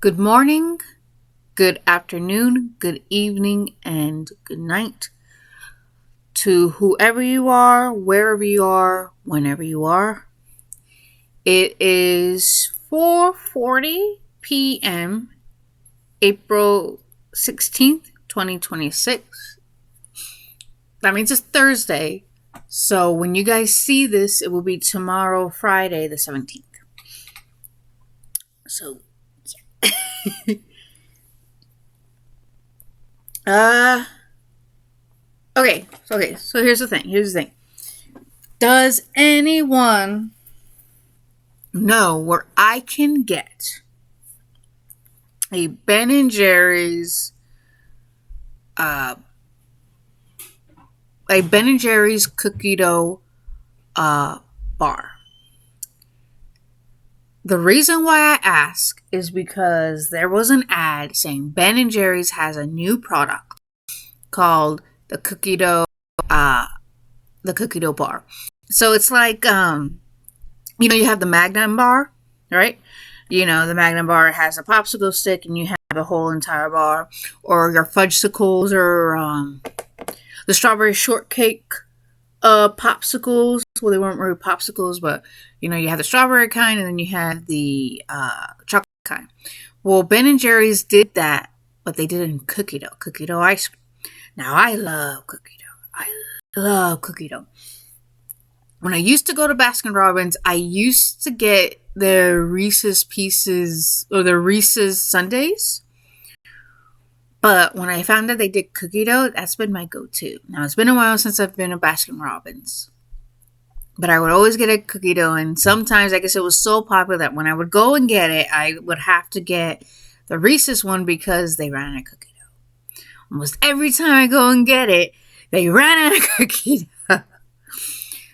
Good morning, good afternoon, good evening, and good night to whoever you are, wherever you are, whenever you are. It is 4:40 p.m. April 16th, 2026. That means it's Thursday. So when you guys see this, it will be tomorrow, Friday the 17th. So uh so here's the thing. Does anyone know where I can get a Ben and Jerry's cookie dough bar? The reason why I ask is because there was an ad saying Ben and Jerry's has a new product called the cookie dough bar. So it's like you have the Magnum bar, right? The Magnum bar has a popsicle stick and you have a whole entire bar, or your fudgesicles, or the strawberry shortcake popsicles. Well, they weren't really popsicles, but you have the strawberry kind and then you have the chocolate kind. Well, Ben and Jerry's did that, but they did it in cookie dough ice cream. Now, I love cookie dough. When I used to go to Baskin Robbins, I used to get the Reese's Pieces or the Reese's Sundays. But when I found out they did cookie dough, that's been my go-to. Now, it's been a while since I've been to Baskin Robbins. But I would always get a cookie dough, and sometimes I guess it was so popular that when I would go and get it, I would have to get the Reese's one because they ran out of cookie dough. Almost every time I go and get it, they ran out of cookie dough.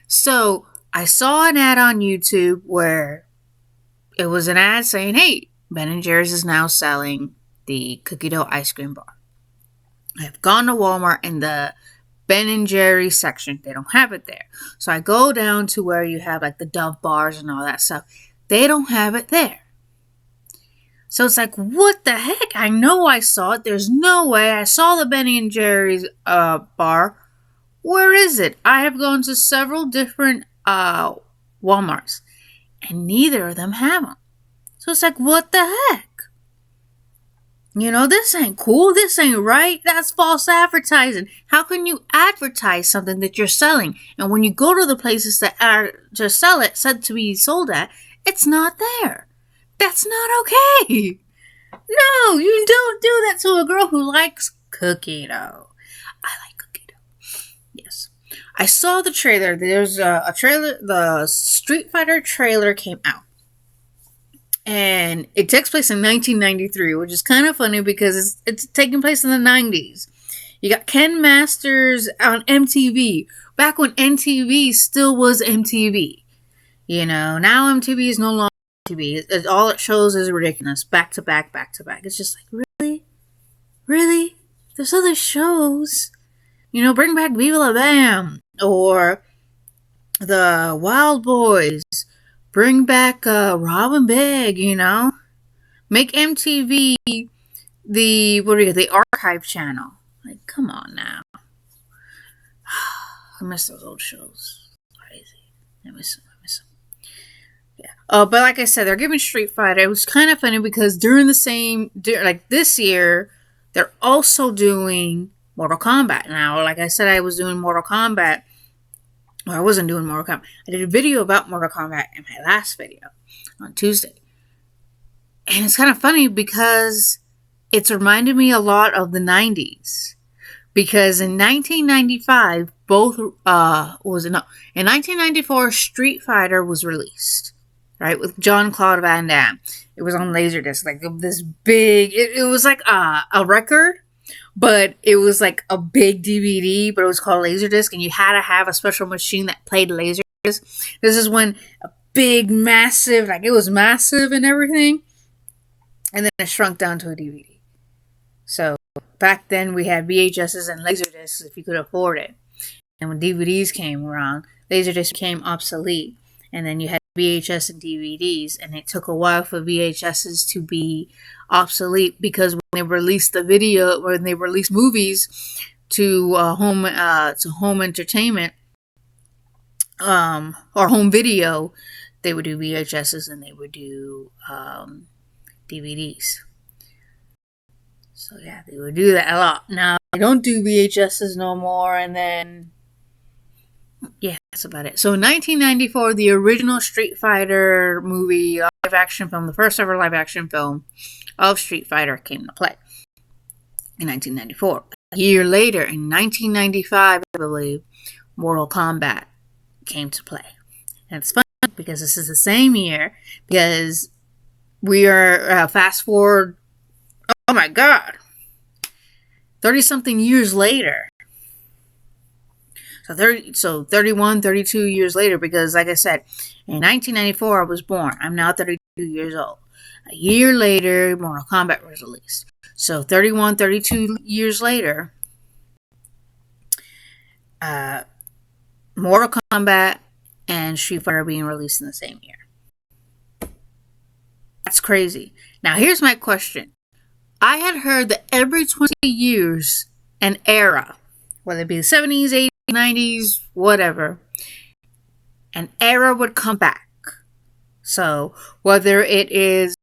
So I saw an ad on YouTube where it was an ad saying, hey, Ben & Jerry's is now selling the cookie dough ice cream bar. I have gone to Walmart and the Ben & Jerry's section, they don't have it there. So I go down to where you have like the Dove bars and all that stuff. They don't have it there. So it's like, what the heck? I know I saw it. There's no way. I saw the Ben & Jerry's bar. Where is it? I have gone to several different Walmarts, and neither of them have them. So it's like, what the heck? This ain't cool. This ain't right. That's false advertising. How can you advertise something that you're selling? And when you go to the places that are to sell it, said to be sold at, it's not there. That's not okay. No, you don't do that to a girl who likes cookie dough. I like cookie dough. Yes. I saw the trailer. There's a trailer. The Street Fighter trailer came out. And it takes place in 1993, which is kind of funny because it's taking place in the 90s. You got Ken Masters on MTV, back when MTV still was MTV. Now MTV is no longer MTV. All it shows is ridiculous, back to back. It's just like, really? There's other shows. Bring back Viva La Bam, or the Wild Boys. Bring back Robin Big, Make MTV the archive channel. Like, come on now. I miss those old shows. Crazy. I miss them. Yeah. But like I said, they're giving Street Fighter. It was kind of funny because during this year, they're also doing Mortal Kombat. Now, like I said, I was doing Mortal Kombat. Well, I wasn't doing Mortal Kombat. I did a video about Mortal Kombat in my last video on Tuesday. And it's kind of funny because it's reminded me a lot of the 90s. Because in 1995, in 1994, Street Fighter was released. Right? With Jean-Claude Van Damme. It was on Laserdisc. Like this big, it was like a record. But it was like a big DVD, but it was called Laserdisc, and you had to have a special machine that played Laserdisc. This is when a big, massive, it was massive and everything, and then it shrunk down to a DVD. So back then we had VHSs and Laserdiscs if you could afford it. And when DVDs came around, Laserdisc became obsolete, and then you had VHS and DVDs, and it took a while for VHSs to be obsolete because when they released movies to home entertainment, or home video, they would do VHSs and they would do DVDs. So yeah, they would do that a lot. Now they don't do VHSs no more, and then yeah, that's about it. So in 1994, the original Street Fighter movie, live action film, the first ever live action film of Street Fighter came to play in 1994. A year later, in 1995, I believe, Mortal Kombat came to play. And it's fun because this is the same year, because we are fast forward, oh my god, 30 something years later. So 31, 32 years later, because like I said, in 1994 I was born. I'm now 32 years old. A year later, Mortal Kombat was released. So 31, 32 years later, Mortal Kombat and Street Fighter being released in the same year. That's crazy. Now here's my question. I had heard that every 20 years, an era, whether it be the 70s, 80s, 90s, whatever, an era would come back. So whether it is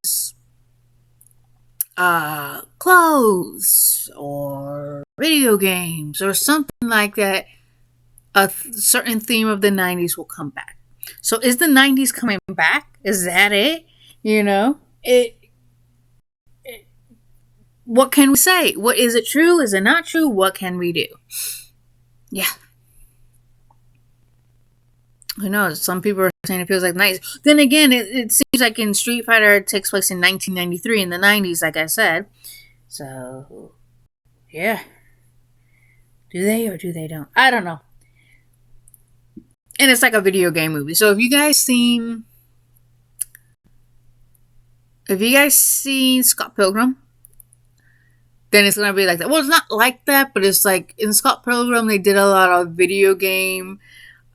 clothes or video games or something like that, a certain theme of the 90s will come back. So is the 90s coming back? Is that it? What can we say? What is it true? Is it not true? What can we do? Yeah. Who knows? Some people are saying it feels like the 90s. Then again, it seems like in Street Fighter, it takes place in 1993 in the 90s, like I said. So, yeah. Do they or do they don't? I don't know. And it's like a video game movie. So if you guys seen Scott Pilgrim, then it's going to be like that. Well, it's not like that, but it's like in Scott Pilgrim, they did a lot of video game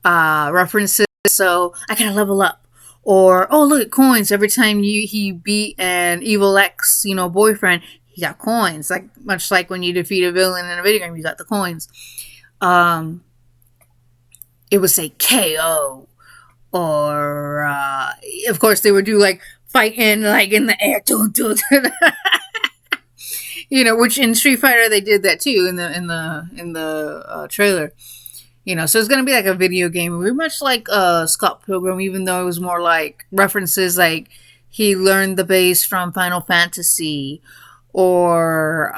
references. So I gotta level up, or oh look at coins. Every time he beat an evil ex boyfriend, he got coins. Like much like when you defeat a villain in a video game, you got the coins. It would say KO, or of course they would do like fighting like in the air, which in Street Fighter they did that too in the trailer. So it's going to be like a video game movie, much like Scott Pilgrim, even though it was more like references, like he learned the bass from Final Fantasy, or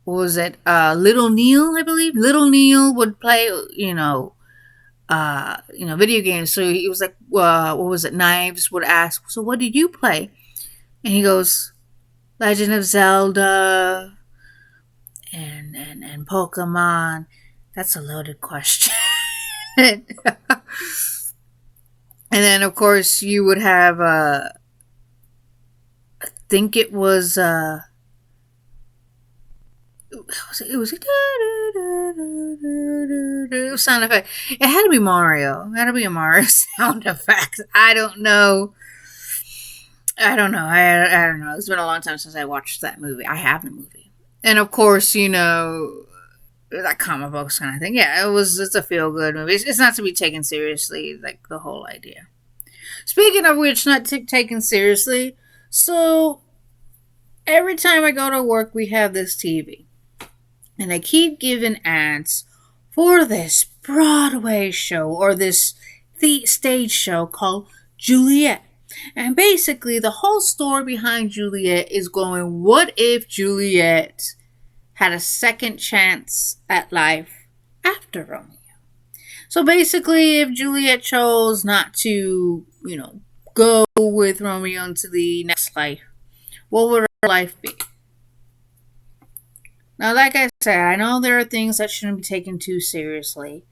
what was it? Little Neil, I believe. Little Neil would play, video games. So he was like, what was it? Knives would ask, so what did you play? And he goes, Legend of Zelda and Pokemon. That's a loaded question. And then, of course, you would have, I think it was, it was sound effect. It had to be Mario. It had to be a Mario sound effect. I don't know. I don't know. It's been a long time since I watched that movie. I have the movie. And, of course, that comic books kind of thing. Yeah, it's a feel-good movie. It's not to be taken seriously, like the whole idea. Speaking of which, not taken seriously, so every time I go to work, we have this TV. And they keep giving ads for this Broadway show, or this stage show called Juliet. And basically, the whole story behind Juliet is going, what if Juliet had a second chance at life after Romeo? So basically, if Juliet chose not to, go with Romeo into the next life, what would her life be? Now, like I said, I know there are things that shouldn't be taken too seriously,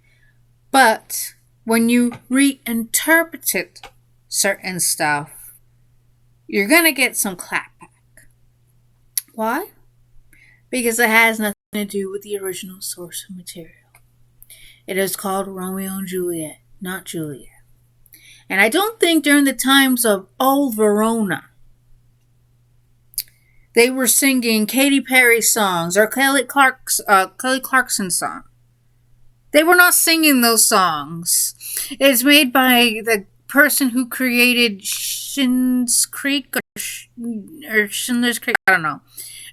but when you reinterpret certain stuff, you're going to get some clapback. Why? Because it has nothing to do with the original source of material. It is called Romeo and Juliet, not Juliet. And I don't think during the times of Old Verona they were singing Katy Perry songs or Kelly Clarkson song. They were not singing those songs. It's made by the person who created Schitt's Creek or Schindler's Creek. I don't know.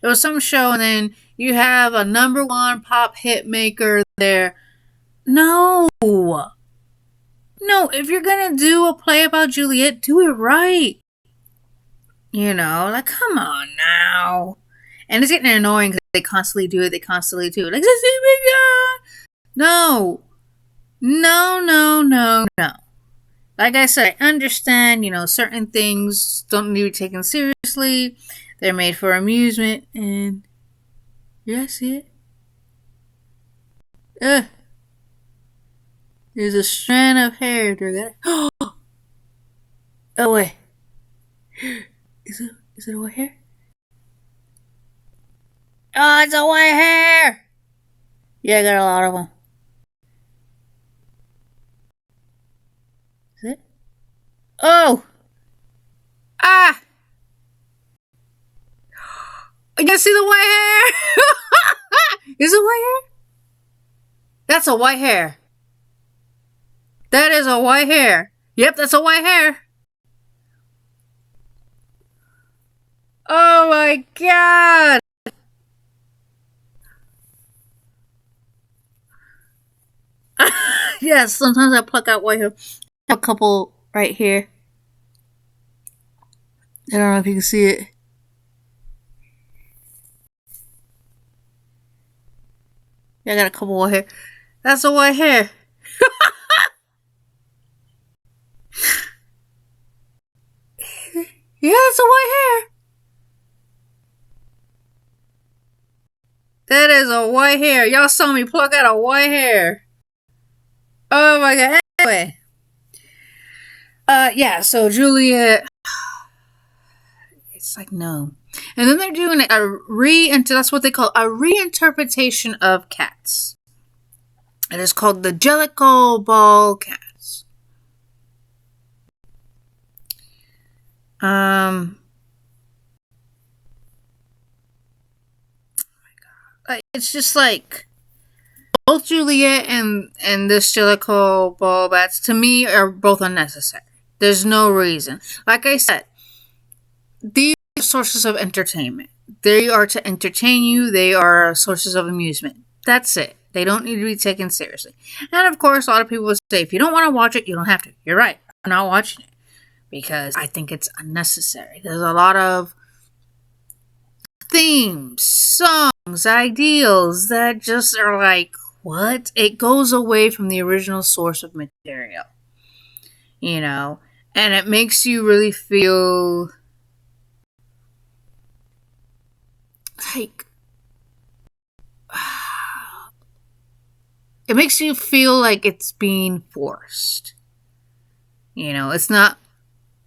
It was some show, and then you have a number one pop hit maker there. No. No, if you're gonna do a play about Juliet, do it right. You know, like, come on now. And it's getting annoying because they constantly do it. Like, no. No. Like I said, I understand, certain things don't need to be taken seriously. They're made for amusement. And, yeah, see it? There's a strand of hair. Oh, wait. Is it a white hair? Oh, it's a white hair! Yeah, I got a lot of them. Is it? Oh! Ah! You guys see the white hair? Is it white hair? That's a white hair. That is a white hair. Yep, that's a white hair. Oh my god! Yes, sometimes I pluck out white hair. A couple right here. I don't know if you can see it. Yeah, I got a couple white hair. That's a white hair. Yeah, that's a white hair. That is a white hair. Y'all saw me pluck out a white hair. Oh my god. Anyway. Yeah, so Juliet. It's like, no. And then they're doing that's what they call a reinterpretation of Cats. It is called the Jellicle Ball Cats. It's just like both Juliet and this Jellicle Ball Bats to me are both unnecessary. There's no reason. Like I said, these are sources of entertainment. They are to entertain you. They are sources of amusement. That's it. They don't need to be taken seriously. And of course, a lot of people will say, if you don't want to watch it, you don't have to. You're right. I'm not watching it because I think it's unnecessary. There's a lot of themes, songs, ideals that just are like, what? It goes away from the original source of material. And it makes you really feel like it makes you feel like it's being forced. It's not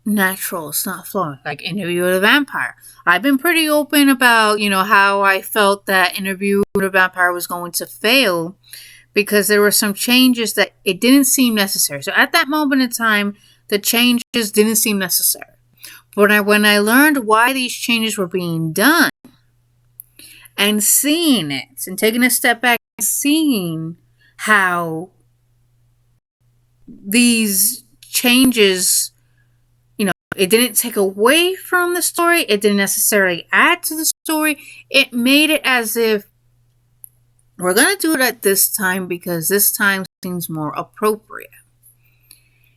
natural. It's not flowing. Like Interview with a Vampire. I've been pretty open about, how I felt that Interview with a Vampire was going to fail because there were some changes that it didn't seem necessary. So at that moment in time, the changes didn't seem necessary. But when I learned why these changes were being done and seeing it and taking a step back and seeing how these changes, it didn't take away from the story. It didn't necessarily add to the story. It made it as if we're going to do it at this time because this time seems more appropriate.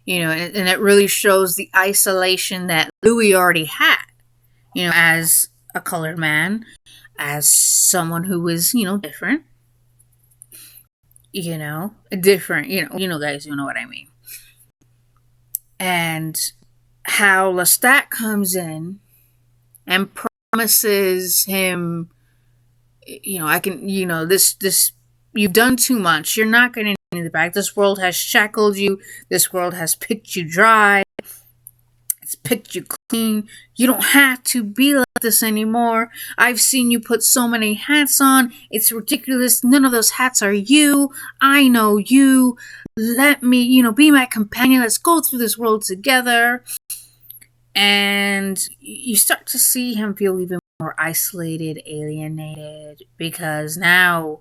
And it really shows the isolation that Louis already had, as a colored man, as someone who was, different. Different, guys, you know what I mean. And how Lestat comes in and promises him, this, you've done too much. You're not getting anything back. This world has shackled you. This world has picked you dry. It's picked you clean. You don't have to be like this anymore. I've seen you put so many hats on. It's ridiculous. None of those hats are you. I know you. let me, be my companion. Let's go through this world together. And you start to see him feel even more isolated, alienated, because now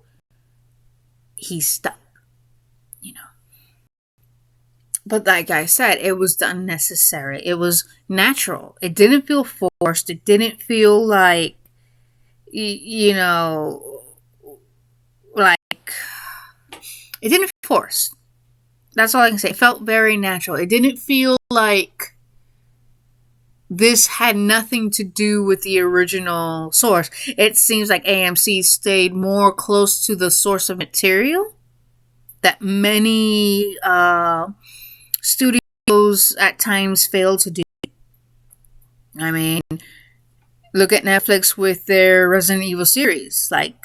he's stuck, you know. But like I said, it was unnecessary. It was natural. It didn't feel forced. It didn't feel like, like, it didn't feel forced. That's all I can say. It felt very natural. It didn't feel like this had nothing to do with the original source. It seems like AMC stayed more close to the source of material that many studios at times fail to do. I mean, look at Netflix with their Resident Evil series. Like,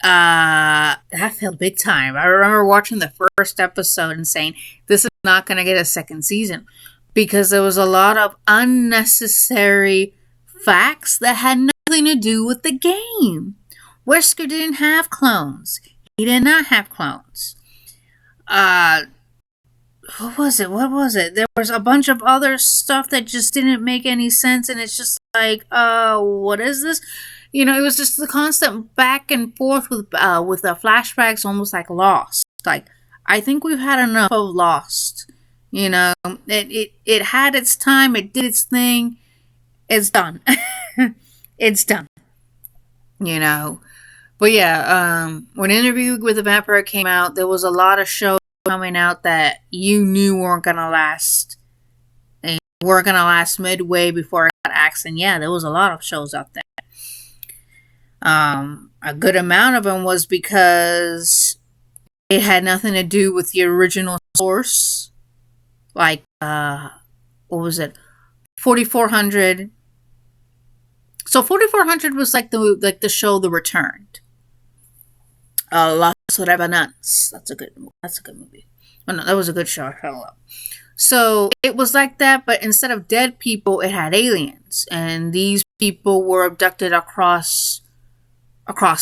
that felt big time. I remember watching the first episode and saying, this is not going to get a second season. Because there was a lot of unnecessary facts that had nothing to do with the game. Wesker didn't have clones. He did not have clones. What was it? There was a bunch of other stuff that just didn't make any sense, and it's just like, what is this? It was just the constant back and forth with the flashbacks, almost like Lost. Like, I think we've had enough of Lost. It had its time. It did its thing. It's done. It's done. But yeah, when Interview with the Vampire came out, there was a lot of shows coming out that you knew weren't gonna last. They weren't gonna last midway before it got axed. And yeah, there was a lot of shows out there. A good amount of them was because it had nothing to do with the original source. Like, what was it? 4400. So 4400 was like the show The Returned. Las Revenants. That's a good movie. Oh no, that was a good show. I fell in love. So it was like that, but instead of dead people, it had aliens, and these people were abducted across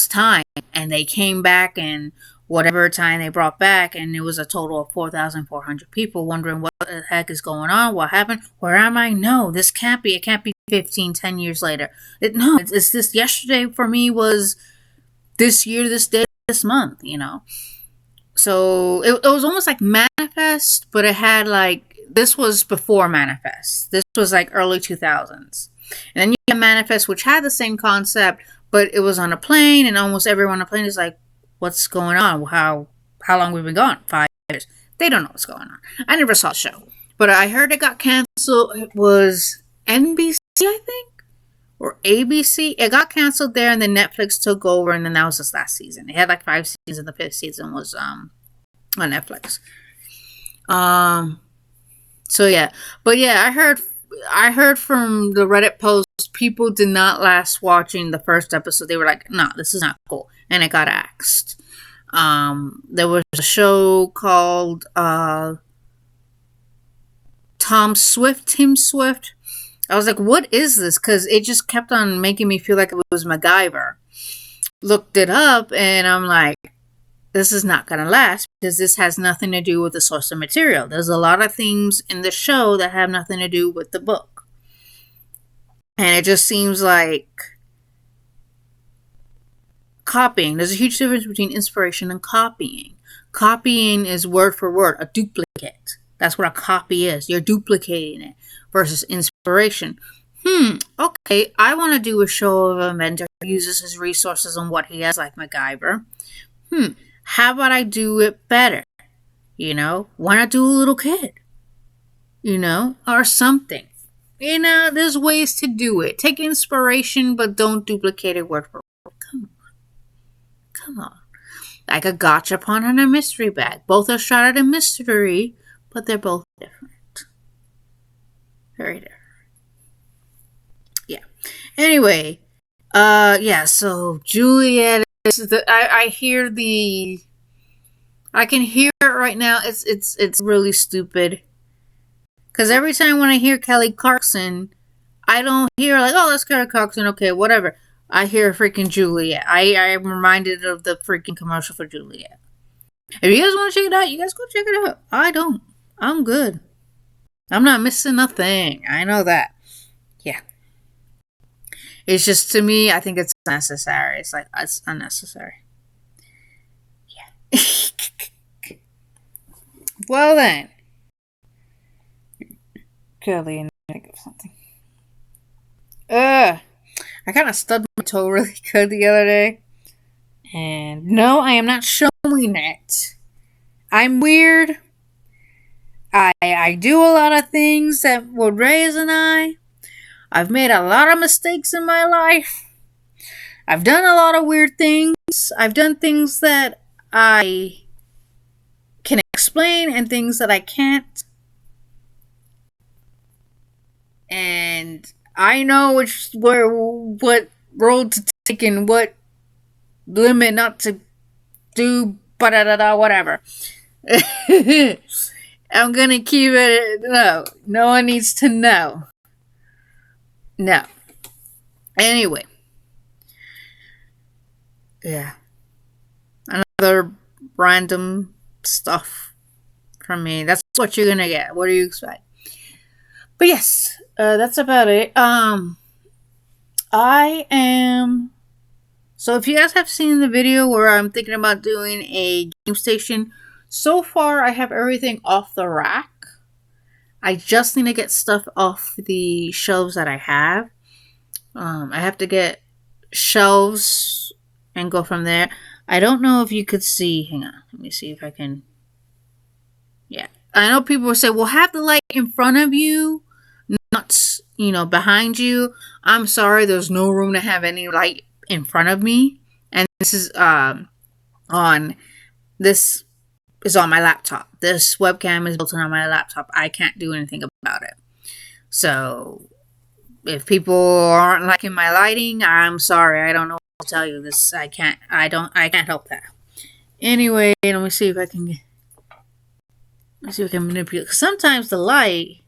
time, and they came back, and whatever time they brought back, and it was a total of 4,400 people wondering what the heck is going on, what happened, where am I? No, this can't be. It can't be 10 years later. It's this. Yesterday for me was this year, this day, this month. So it was almost like Manifest, but it had like, this was before Manifest. This was like early 2000s, and then you have Manifest, which had the same concept, but it was on a plane, and almost everyone on the plane is like, what's going on? How long we've been gone? 5 years. They don't know what's going on. I never saw the show, but I heard it got canceled. It was NBC, I think, or ABC. It got canceled there, and then Netflix took over, and then that was this last season. It had like 5 seasons, and the 5th season was on Netflix. So yeah, but yeah, I heard from the Reddit post, people did not last watching the first episode. They were like, "No, this is not cool," and it got axed. There was a show called Tim Swift. I was like, what is this? Because it just kept on making me feel like it was MacGyver. Looked it up, and I'm like, this is not going to last, because this has nothing to do with the source of material. There's a lot of themes in the show that have nothing to do with the book. And it just seems like copying. There's a huge difference between inspiration and copying. Copying is word for word, a duplicate. That's what a copy is. You're duplicating it. Versus inspiration. Okay, I want to do a show of a inventor who uses his resources on what he has, like MacGyver. How about I do it better? Why not do a little kid? Or something. There's ways to do it. Take inspiration, but don't duplicate it word for word. Come on. Like a gachapon and a mystery bag. Both are shot at a mystery, but they're both different. Very different. Yeah. Anyway, so Juliet is I can hear it right now. It's really stupid. Because every time when I hear Kelly Clarkson, I don't hear like, oh, that's Kelly Clarkson, okay, whatever. I hear freaking Juliet. I am reminded of the freaking commercial for Juliet. If you guys want to check it out, you guys go check it out. I don't. I'm good. I'm not missing a thing. I know that. Yeah. It's just, to me, I think it's necessary. It's like, it's unnecessary. Yeah. Well then. Curly and think of something. I kind of stubbed my toe really good the other day. And no, I am not showing it. I'm weird. I do a lot of things that would raise an eye. I've made a lot of mistakes in my life. I've done a lot of weird things. I've done things that I can explain and things that I can't. And I know what road to take and what limit not to do, whatever. I'm gonna keep it. No one needs to know. No. Anyway. Yeah. Another random stuff from me. That's what you're gonna get. What do you expect? But yes, that's about it. I am. So if you guys have seen the video where I'm thinking about doing a game station, so far I have everything off the rack. I just need to get stuff off the shelves that I have. I have to get shelves and go from there. I don't know if you could see. Hang on. Let me see if I can. Yeah. I know people will say, well, have the light in front of you, not, behind you. I'm sorry, there's no room to have any light in front of me. And this is on my laptop. This webcam is built on my laptop. I can't do anything about it. So if people aren't liking my lighting, I'm sorry. I don't know what to tell you. I can't help that. Anyway, let me see if I can manipulate. Sometimes the light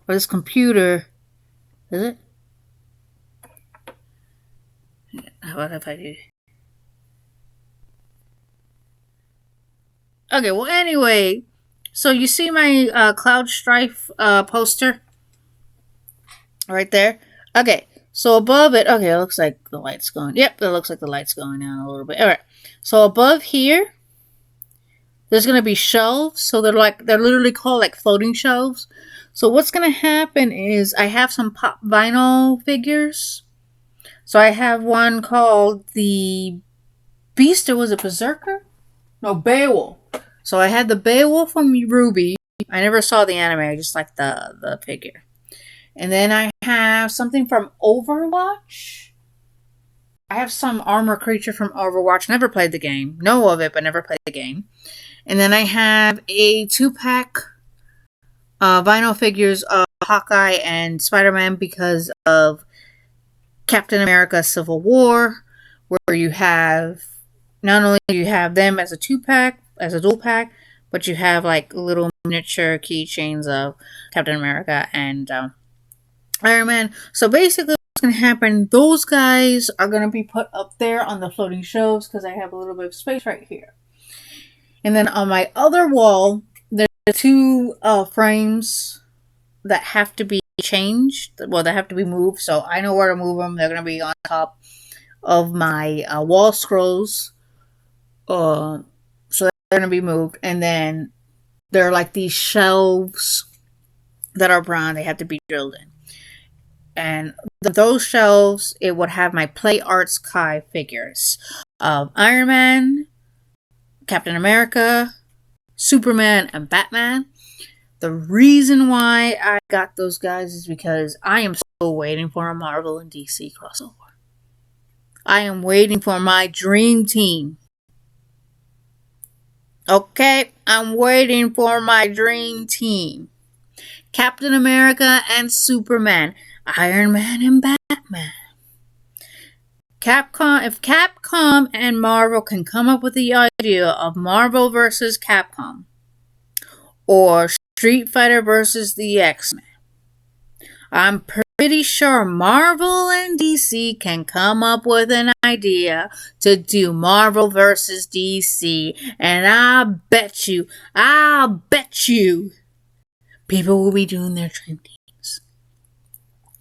or this computer, is it? How about if I do? Okay, well, anyway, so you see my Cloud Strife poster right there? Okay, so above it, okay, it looks like the light's going. Yep, it looks like the light's going down a little bit. All right, so above here, there's gonna be shelves. So they're literally called like floating shelves. So what's gonna happen is I have some pop vinyl figures. So I have one called the Beast, or was it Berserker? No, Beowulf. So I had the Beowulf from Ruby. I never saw the anime, I just like the figure. And then I have something from Overwatch. I have some armor creature from Overwatch. Never played the game. Know of it, but never played the game. And then I have a 2-pack vinyl figures of Hawkeye and Spider-Man because of Captain America Civil War, where you have, not only do you have them as a 2-pack, as a dual pack, but you have like little miniature keychains of Captain America and Iron Man. So basically what's going to happen, those guys are going to be put up there on the floating shelves because I have a little bit of space right here. And then on my other wall, there's 2 frames that have to be changed. Well, they have to be moved, so I know where to move them. They're going to be on top of my wall scrolls. So they're going to be moved. And then there are like these shelves that are brown. They have to be drilled in. And those shelves, it would have my Play Arts Kai figures of Iron Man, Captain America, Superman, and Batman. The reason why I got those guys is because I am still waiting for a Marvel and DC crossover. I am waiting for my dream team. Okay, I'm waiting for my dream team. Captain America and Superman, Iron Man and Batman. If Capcom and Marvel can come up with the idea of Marvel versus Capcom, or Street Fighter versus the X-Men, I'm pretty pretty sure Marvel and DC can come up with an idea to do Marvel versus DC. And I'll bet you, people will be doing their dream teams.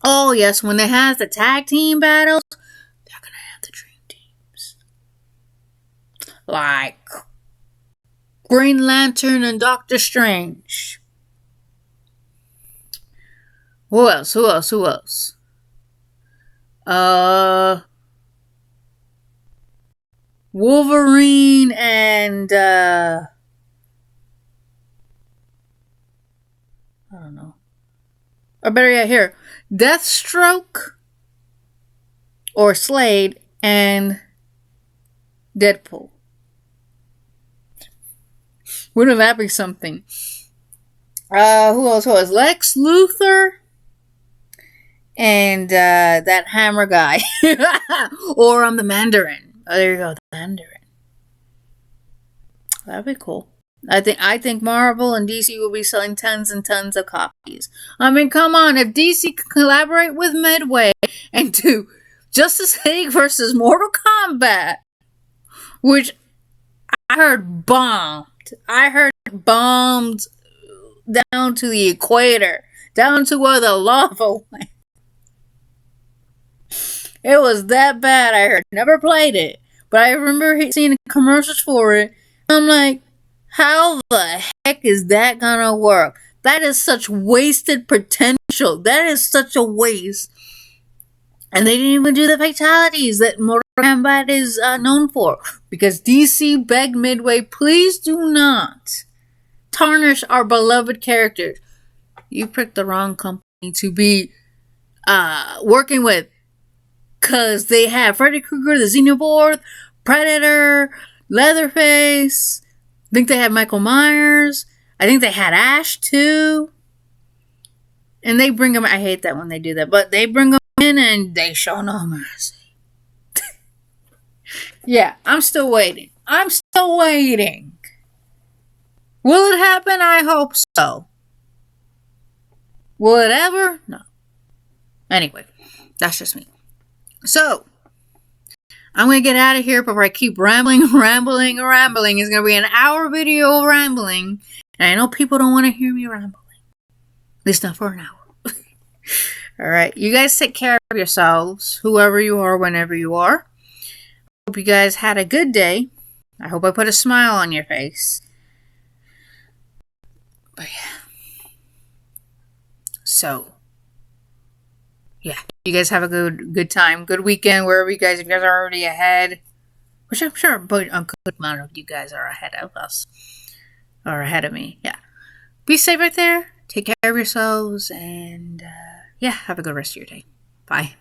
Oh, yes, when they have the tag team battles, they're going to have the dream teams. Like Green Lantern and Doctor Strange. Who else? Wolverine and, I don't know. Or better yet, here. Deathstroke or Slade and Deadpool. Wouldn't that be something? Who else? Lex Luthor and that hammer guy. Or the Mandarin. Oh, there you go, the Mandarin. That'd be cool. I think Marvel and DC will be selling tons and tons of copies. I mean, come on, if DC can collaborate with Midway and do Justice League versus Mortal Kombat, which I heard bombed. I heard bombed down to the equator, down to where the lava went. It was that bad, I heard. Never played it, but I remember seeing commercials for it. I'm like, how the heck is that gonna work? That is such wasted potential. That is such a waste. And they didn't even do the fatalities that Mortal Kombat is known for. Because DC begged Midway, please do not tarnish our beloved characters. You picked the wrong company to be working with. Because they have Freddy Krueger, the Xenomorph, Predator, Leatherface. I think they had Michael Myers. I think they had Ash too. And they bring them, I hate that when they do that, but they bring them in and they show no mercy. Yeah, I'm still waiting. Will it happen? I hope so. Will it ever? No. Anyway, that's just me. So, I'm going to get out of here before I keep rambling. It's going to be an hour video of rambling. And I know people don't want to hear me rambling. At least not for an hour. Alright, you guys take care of yourselves, whoever you are, whenever you are. Hope you guys had a good day. I hope I put a smile on your face. But yeah. So, yeah, you guys have a good time, good weekend, wherever you guys, if you guys are already ahead, which I'm sure a good amount of you guys are ahead of us, or ahead of me, yeah. Be safe out there, take care of yourselves, and yeah, have a good rest of your day. Bye.